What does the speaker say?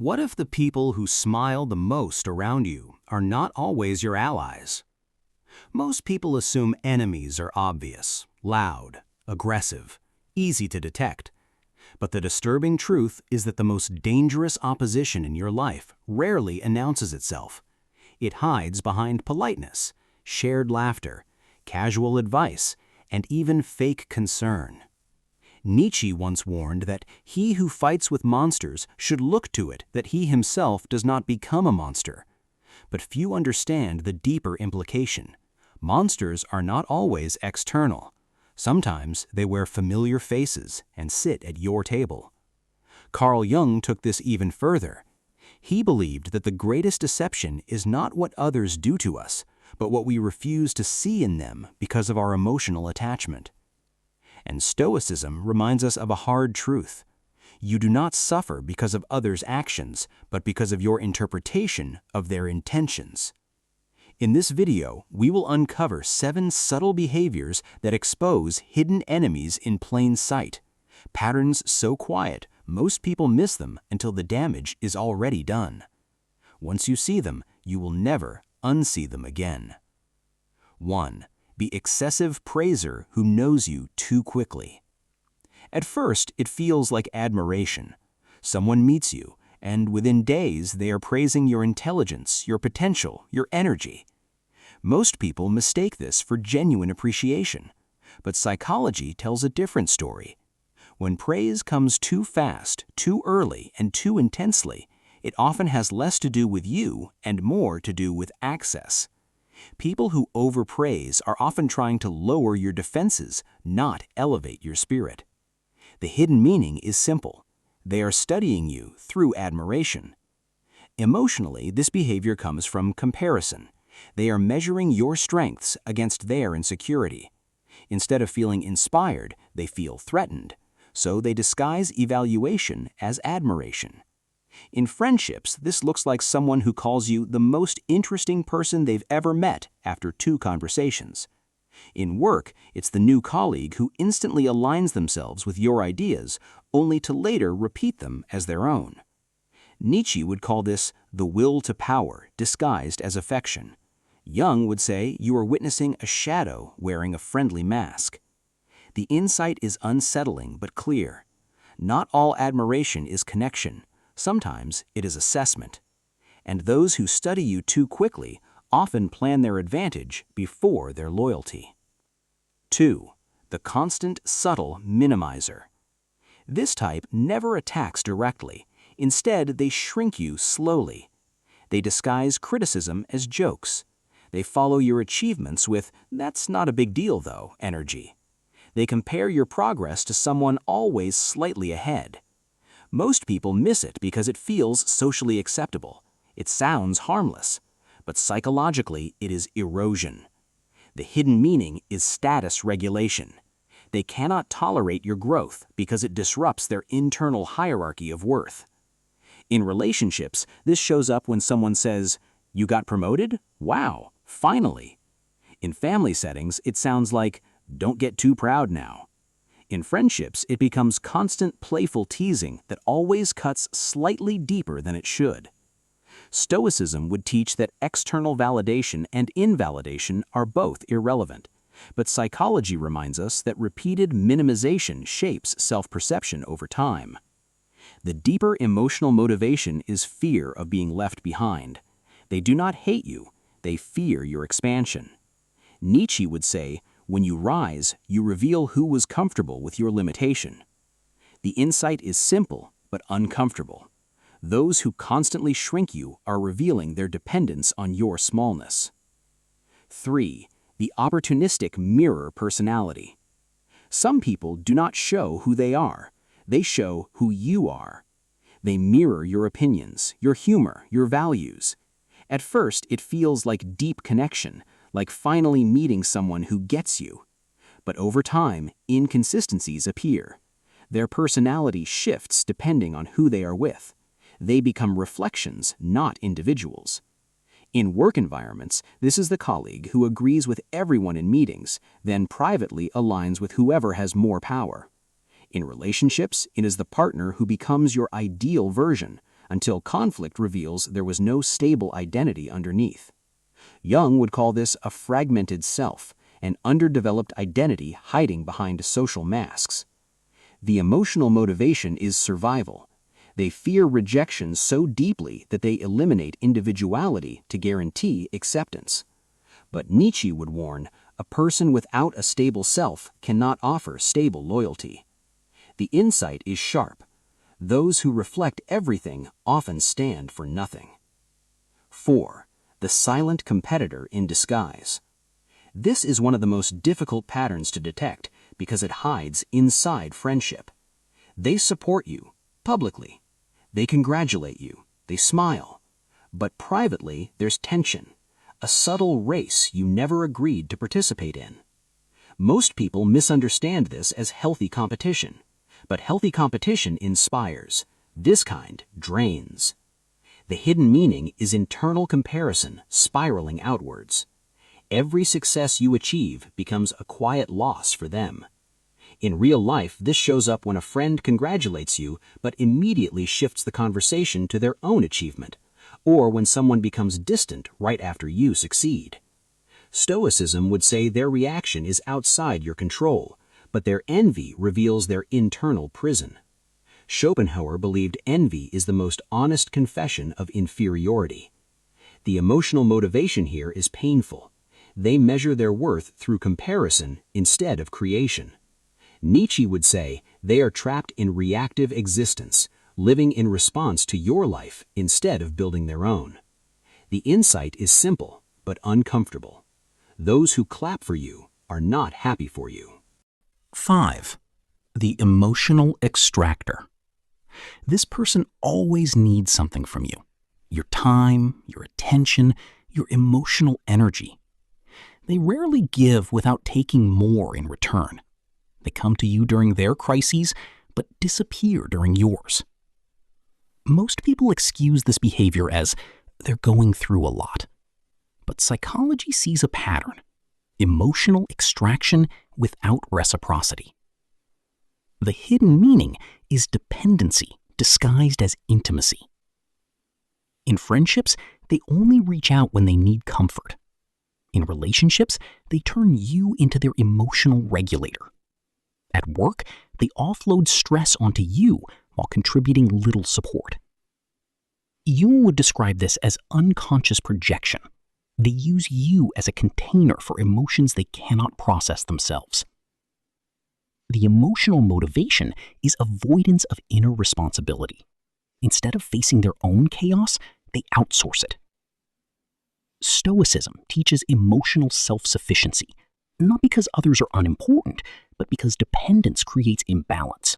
What if the people who smile the most around you are not always your allies? Most people assume enemies are obvious, loud, aggressive, easy to detect. But the disturbing truth is that the most dangerous opposition in your life rarely announces itself. It hides behind politeness, shared laughter, casual advice, and even fake concern. Nietzsche once warned that he who fights with monsters should look to it that he himself does not become a monster. But few understand the deeper implication. Monsters are not always external. Sometimes they wear familiar faces and sit at your table. Carl Jung took this even further. He believed that the greatest deception is not what others do to us, but what we refuse to see in them because of our emotional attachment. And Stoicism reminds us of a hard truth. You do not suffer because of others' actions, but because of your interpretation of their intentions. In this video, we will uncover 7 subtle behaviors that expose hidden enemies in plain sight. Patterns so quiet, most people miss them until the damage is already done. Once you see them, you will never unsee them again. 1. The excessive praiser who knows you too quickly. At first, it feels like admiration. Someone meets you, and within days they are praising your intelligence, your potential, your energy. Most people mistake this for genuine appreciation, but psychology tells a different story. When praise comes too fast, too early, and too intensely, it often has less to do with you and more to do with access. People who overpraise are often trying to lower your defenses, not elevate your spirit. The hidden meaning is simple. They are studying you through admiration. Emotionally, this behavior comes from comparison. They are measuring your strengths against their insecurity. Instead of feeling inspired, they feel threatened. So they disguise evaluation as admiration. In friendships, this looks like someone who calls you the most interesting person they've ever met after 2 conversations. In work, it's the new colleague who instantly aligns themselves with your ideas, only to later repeat them as their own. Nietzsche would call this the will to power disguised as affection. Jung would say you are witnessing a shadow wearing a friendly mask. The insight is unsettling but clear. Not all admiration is connection. Sometimes it is assessment. And those who study you too quickly often plan their advantage before their loyalty. 2. The constant, subtle minimizer. This type never attacks directly. Instead, they shrink you slowly. They disguise criticism as jokes. They follow your achievements with, "That's not a big deal though," energy. They compare your progress to someone always slightly ahead. Most people miss it because it feels socially acceptable. It sounds harmless, but psychologically it is erosion. The hidden meaning is status regulation. They cannot tolerate your growth because it disrupts their internal hierarchy of worth. In relationships, this shows up when someone says, "You got promoted? Wow, finally." In family settings, it sounds like, "Don't get too proud now." In friendships, it becomes constant playful teasing that always cuts slightly deeper than it should. Stoicism would teach that external validation and invalidation are both irrelevant, but psychology reminds us that repeated minimization shapes self-perception over time. The deeper emotional motivation is fear of being left behind. They do not hate you, they fear your expansion. Nietzsche would say, "When you rise, you reveal who was comfortable with your limitation." The insight is simple but uncomfortable. Those who constantly shrink you are revealing their dependence on your smallness. 3. The opportunistic mirror personality. Some people do not show who they are. They show who you are. They mirror your opinions, your humor, your values. At first, it feels like deep connection, like finally meeting someone who gets you. But over time, inconsistencies appear. Their personality shifts depending on who they are with. They become reflections, not individuals. In work environments, this is the colleague who agrees with everyone in meetings, then privately aligns with whoever has more power. In relationships, it is the partner who becomes your ideal version, until conflict reveals there was no stable identity underneath. Jung would call this a fragmented self, an underdeveloped identity hiding behind social masks. The emotional motivation is survival. They fear rejection so deeply that they eliminate individuality to guarantee acceptance. But Nietzsche would warn, a person without a stable self cannot offer stable loyalty. The insight is sharp. Those who reflect everything often stand for nothing. 4. The silent competitor in disguise. This is one of the most difficult patterns to detect because it hides inside friendship. They support you, publicly. They congratulate you. They smile. But privately, there's tension, a subtle race you never agreed to participate in. Most people misunderstand this as healthy competition, but healthy competition inspires. This kind drains. The hidden meaning is internal comparison spiraling outwards. Every success you achieve becomes a quiet loss for them. In real life, this shows up when a friend congratulates you but immediately shifts the conversation to their own achievement, or when someone becomes distant right after you succeed. Stoicism would say their reaction is outside your control, but their envy reveals their internal prison. Schopenhauer believed envy is the most honest confession of inferiority. The emotional motivation here is painful. They measure their worth through comparison instead of creation. Nietzsche would say they are trapped in reactive existence, living in response to your life instead of building their own. The insight is simple but uncomfortable. Those who clap for you are not happy for you. 5. The emotional extractor. This person always needs something from you. Your time, your attention, your emotional energy. They rarely give without taking more in return. They come to you during their crises, but disappear during yours. Most people excuse this behavior as they're going through a lot. But psychology sees a pattern: emotional extraction without reciprocity. The hidden meaning is dependency disguised as intimacy. In friendships, they only reach out when they need comfort. In relationships, they turn you into their emotional regulator. At work, they offload stress onto you while contributing little support. Jung would describe this as unconscious projection. They use you as a container for emotions they cannot process themselves. The emotional motivation is avoidance of inner responsibility. Instead of facing their own chaos, they outsource it. Stoicism teaches emotional self-sufficiency, not because others are unimportant, but because dependence creates imbalance.